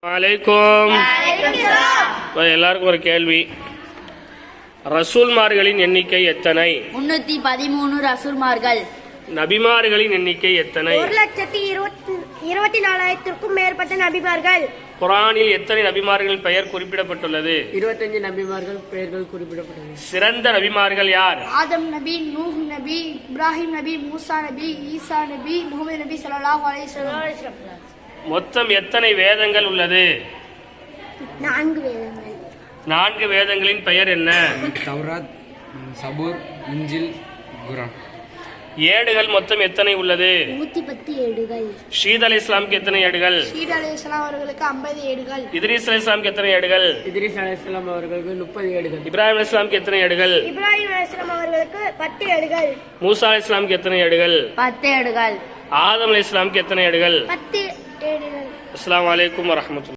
வலைக்கும். எல்லாருக்கும் ஒரு கேள்வி. ரசூல்மார்களின் எண்ணிக்கை எத்தனை? 313 ரசூல்மார்கள். நபிமார்களின் எண்ணிக்கை எத்தனை? 1,24,000க்கும் மேற்பட்ட நபிமார்கள். குர்ஆனில் எத்தனை நபிமார்களின் பெயர் குறிப்பிடப்பட்டுள்ளது? 25 நபிமார்கள் பெயர்கள் குறிப்பிடப்பட்டுள்ளது. சிறந்த நபிமார்கள் யார்? ஆதம் நபி, நூஹ் நபி, இப்ராஹிம் நபி, மூசா நபி, ஈசா நபி, முஹம்மது நபி ஸல்லல்லாஹு அலைஹி வஸல்லம். மொத்தம் எத்தனை வேதங்கள் உள்ளது? 4 வேதங்கள். 4 வேதங்களின் பெயர் என்ன? தௌராத், சபூர், இஞ்சில், குர்ஆன். ஏடுகள் மொத்தம் எத்தனை உள்ளது? 110 ஏடுகள். ஷீத் அலைஹிஸ்ஸலாமுக்கு எத்தனை ஏடுகள்? ஷீத் அலைஹிஸ்ஸலாம் அவர்களுக்கு 50 ஏடுகள். இத்ரீஸ் அலைஹிஸ்ஸலாமுக்கு எத்தனை ஏடுகள்? இத்ரீஸ் அலைஹிஸ்ஸலாம் அவர்களுக்கு 30 ஏடுகள். இப்ராஹிம் அலைஹிஸ்ஸலாமுக்கு எத்தனை ஏடுகள்? இப்ராஹிம் அலைஹிஸ்ஸலாம் அவர்களுக்கு 10 ஏடுகள். மூசா அலைஹிஸ்ஸலாமுக்கு எத்தனை ஏடுகள்? 10 ஏடுகள். ஆதம் அலைஹிஸ்ஸலாமுக்கு எத்தனை ஏடுகள்? 10 ஏடுகள். அஸ்ஸலாமு அலைக்கும் வரஹ்மத்துல்லாஹி.